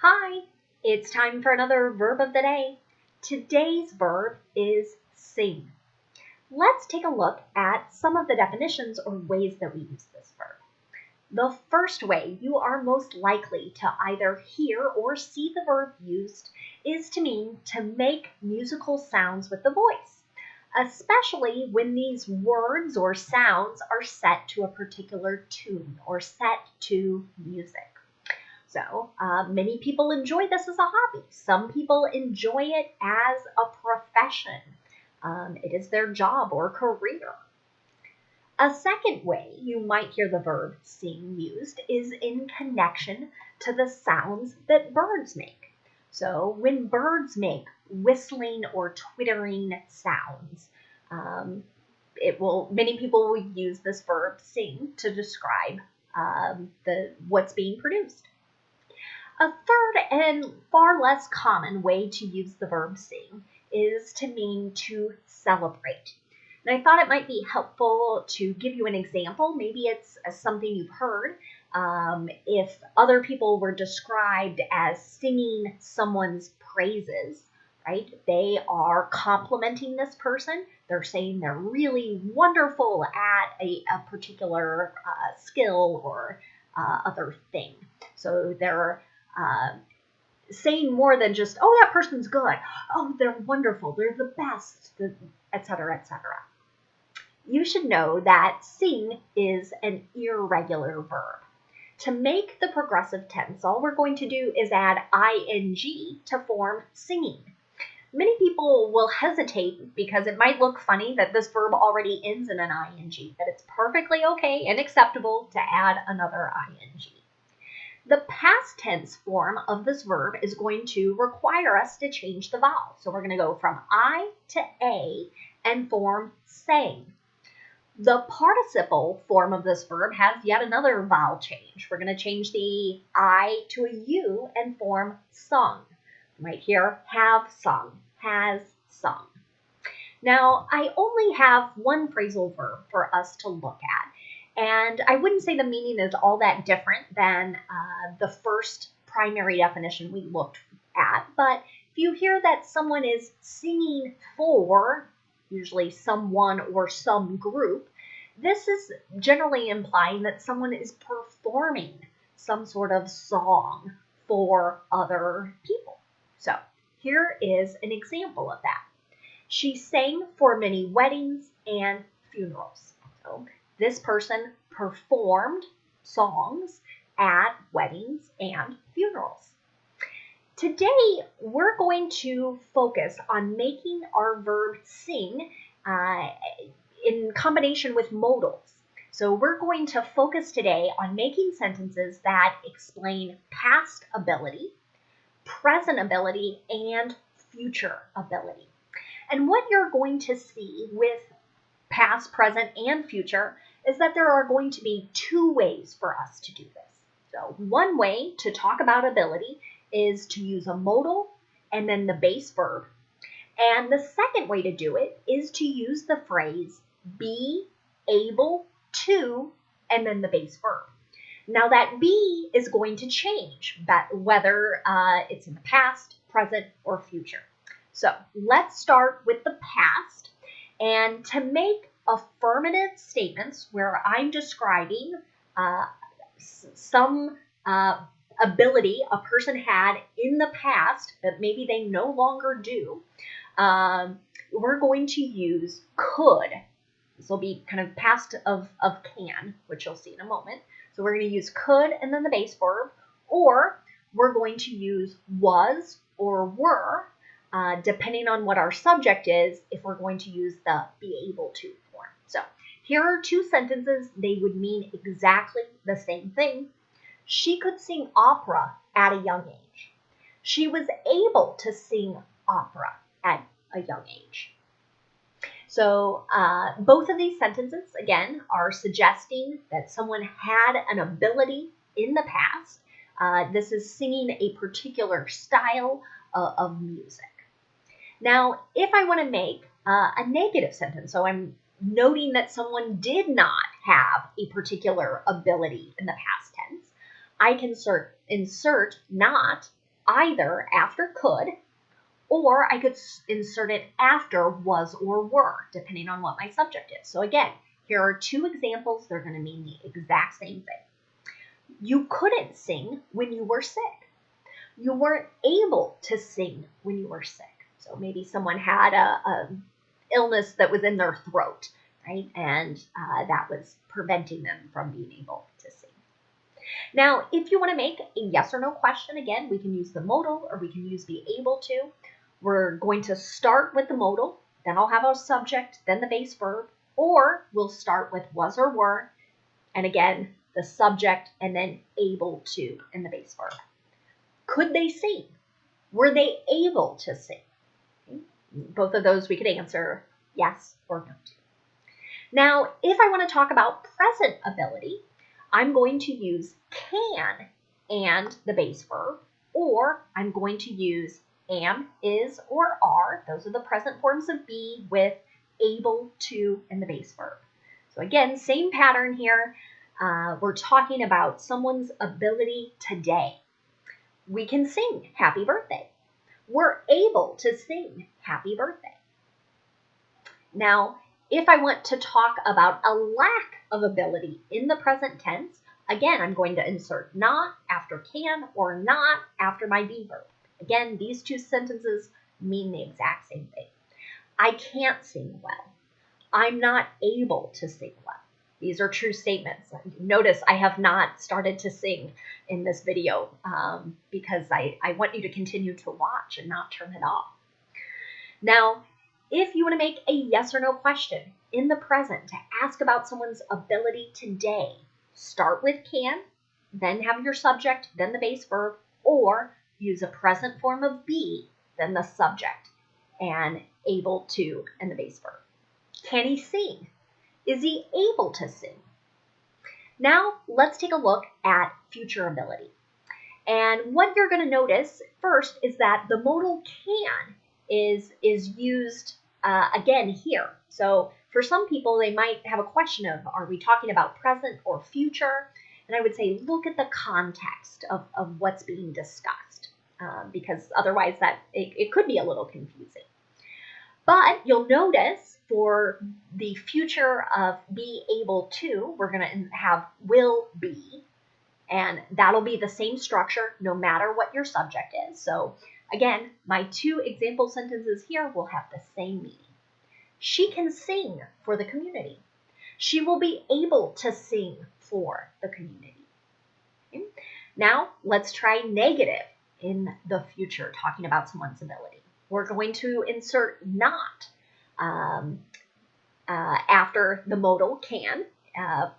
Hi, it's time for another verb of the day. Today's verb is sing. Let's take a look at some of the definitions or ways that we use this verb. The first way you are most likely to either hear or see the verb used is to mean to make musical sounds with the voice, especially when these words or sounds are set to a particular tune or set to music. So many people enjoy this as a hobby. Some people enjoy it as a profession. It is their job or career. A second way you might hear the verb sing used is in connection to the sounds that birds make. So when birds make whistling or twittering sounds, many people will use this verb sing to describe what's being produced. A third and far less common way to use the verb sing is to mean to celebrate. And I thought it might be helpful to give you an example. Maybe it's something you've heard. If other people were described as singing someone's praises, right? They are complimenting this person. They're saying they're really wonderful at a particular skill or other thing. So they're saying more than just, oh, that person's good. Oh, they're wonderful. They're the best, etc., etc. You should know that sing is an irregular verb. To make the progressive tense, all we're going to do is add ing to form singing. Many people will hesitate because it might look funny that this verb already ends in an ing, but it's perfectly okay and acceptable to add another ing. The past tense form of this verb is going to require us to change the vowel. So we're going to go from I to A and form sang. The participle form of this verb has yet another vowel change. We're going to change the I to a U and form sung. Right here, have sung, has sung. Now, I only have one phrasal verb for us to look at. And I wouldn't say the meaning is all that different than the first primary definition we looked at. But if you hear that someone is singing for, usually someone or some group, this is generally implying that someone is performing some sort of song for other people. So here is an example of that. She sang for many weddings and funerals. So this person performed songs at weddings and funerals. Today, we're going to focus on making our verb sing in combination with modals. So we're going to focus today on making sentences that explain past ability, present ability, and future ability. And what you're going to see with past, present, and future is that there are going to be two ways for us to do this. So one way to talk about ability is to use a modal and then the base verb. And the second way to do it is to use the phrase be able to and then the base verb. Now that be is going to change, whether it's in the past, present, or future. So let's start with the past. And to make affirmative statements where I'm describing some ability a person had in the past, but maybe they no longer do, we're going to use could. This will be kind of past of can, which you'll see in a moment. So we're going to use could and then the base verb, or we're going to use was or were, depending on what our subject is, if we're going to use the be able to form. So here are two sentences. They would mean exactly the same thing. She could sing opera at a young age. She was able to sing opera at a young age. So both of these sentences, again, are suggesting that someone had an ability in the past. This is singing a particular style of music. Now, if I want to make a negative sentence, so I'm noting that someone did not have a particular ability in the past tense, I can insert not either after could, or I could insert it after was or were, depending on what my subject is. So again, here are two examples. They're going to mean the exact same thing. You couldn't sing when you were sick. You weren't able to sing when you were sick. So maybe someone had a illness that was in their throat, right? And that was preventing them from being able to sing. Now, if you want to make a yes or no question, again, we can use the modal or we can use be able to. We're going to start with the modal, then I'll have a subject, then the base verb, or we'll start with was or were, and again, the subject, and then able to in the base verb. Could they sing? Were they able to sing? Okay. Both of those we could answer yes or no to. Now, if I want to talk about present ability, I'm going to use can and the base verb, or I'm going to use am, is, or are. Those are the present forms of be with able to and the base verb. So again, same pattern here. We're talking about someone's ability today. We can sing happy birthday. We're able to sing happy birthday. Now, if I want to talk about a lack of ability in the present tense, again, I'm going to insert not after can or not after my be verb. Again, these two sentences mean the exact same thing. I can't sing well. I'm not able to sing well. These are true statements. Notice I have not started to sing in this video because I want you to continue to watch and not turn it off. Now, if you want to make a yes or no question in the present to ask about someone's ability today, start with can, then have your subject, then the base verb, or use a present form of be, then the subject, and able to, and the base verb. Can he sing? Is he able to sing? Now, let's take a look at future ability. And what you're going to notice first is that the modal can is used again here. So for some people, they might have a question of, are we talking about present or future? And I would say, look at the context of what's being discussed, because otherwise it could be a little confusing. But you'll notice for the future of be able to, we're going to have will be, and that'll be the same structure no matter what your subject is. So again, my two example sentences here will have the same meaning. She can sing for the community. She will be able to sing for the community. Okay? Now, let's try negative in the future, talking about someone's ability. We're going to insert not after the modal can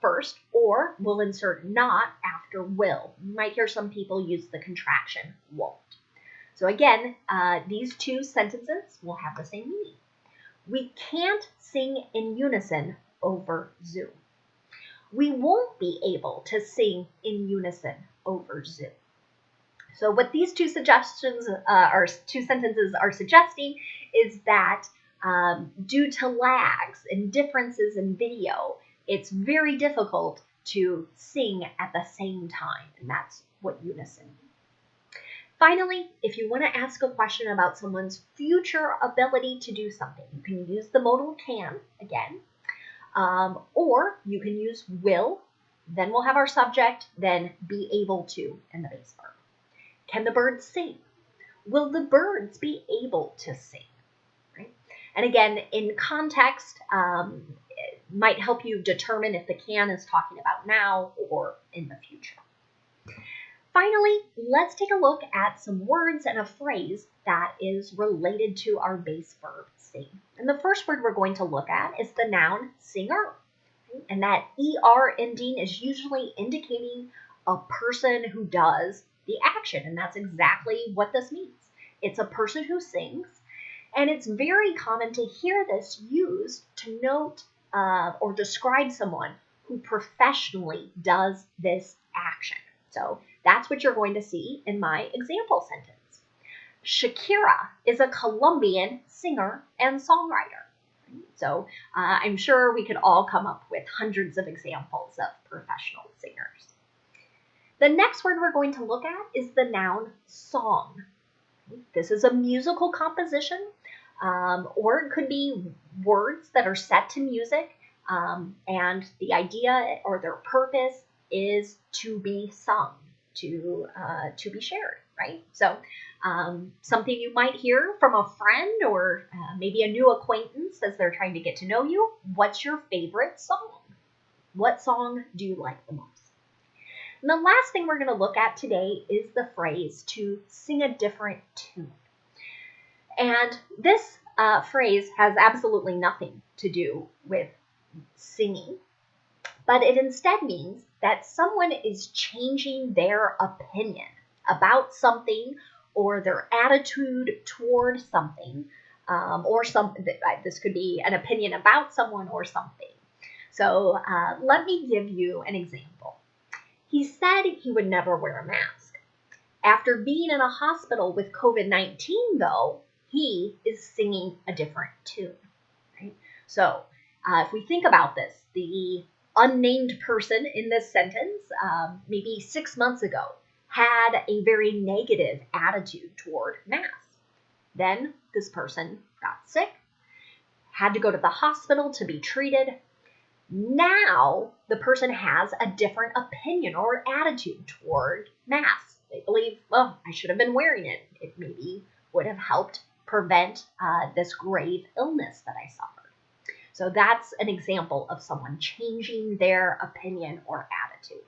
first, or we'll insert not after will. You might hear some people use the contraction won't. So again, these two sentences will have the same meaning. We can't sing in unison over Zoom. We won't be able to sing in unison over Zoom. So what these two sentences are suggesting is that due to lags and differences in video, it's very difficult to sing at the same time, and that's what unison means. Finally, if you want to ask a question about someone's future ability to do something, you can use the modal can again, or you can use will, then we'll have our subject, then be able to, and the base verb. Can the birds sing? Will the birds be able to sing? Right? And again, in context, it might help you determine if the can is talking about now or in the future. Finally, let's take a look at some words and a phrase that is related to our base verb sing. And the first word we're going to look at is the noun singer. And that ER ending is usually indicating a person who does the action, and that's exactly what this means. It's a person who sings, and it's very common to hear this used to note or describe someone who professionally does this action. So that's what you're going to see in my example sentence. Shakira is a Colombian singer and songwriter. So I'm sure we could all come up with hundreds of examples of professional singers. The next word we're going to look at is the noun song. This is a musical composition, or it could be words that are set to music, and the idea or their purpose is to be sung, to be shared, right? So something you might hear from a friend or maybe a new acquaintance as they're trying to get to know you. What's your favorite song? What song do you like the most? And the last thing we're going to look at today is the phrase to sing a different tune. And this phrase has absolutely nothing to do with singing, but it instead means that someone is changing their opinion about something or their attitude toward something, or something. This could be an opinion about someone or something. So let me give you an example. He said he would never wear a mask. After being in a hospital with COVID-19, though, he is singing a different tune. Right? So if we think about this, the unnamed person in this sentence, maybe 6 months ago, had a very negative attitude toward masks. Then this person got sick, had to go to the hospital to be treated. Now the person has a different opinion or attitude toward masks. They believe, well, I should have been wearing it. It maybe would have helped prevent this grave illness that I suffered. So that's an example of someone changing their opinion or attitude.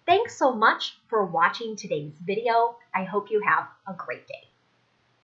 Thanks so much for watching today's video. I hope you have a great day.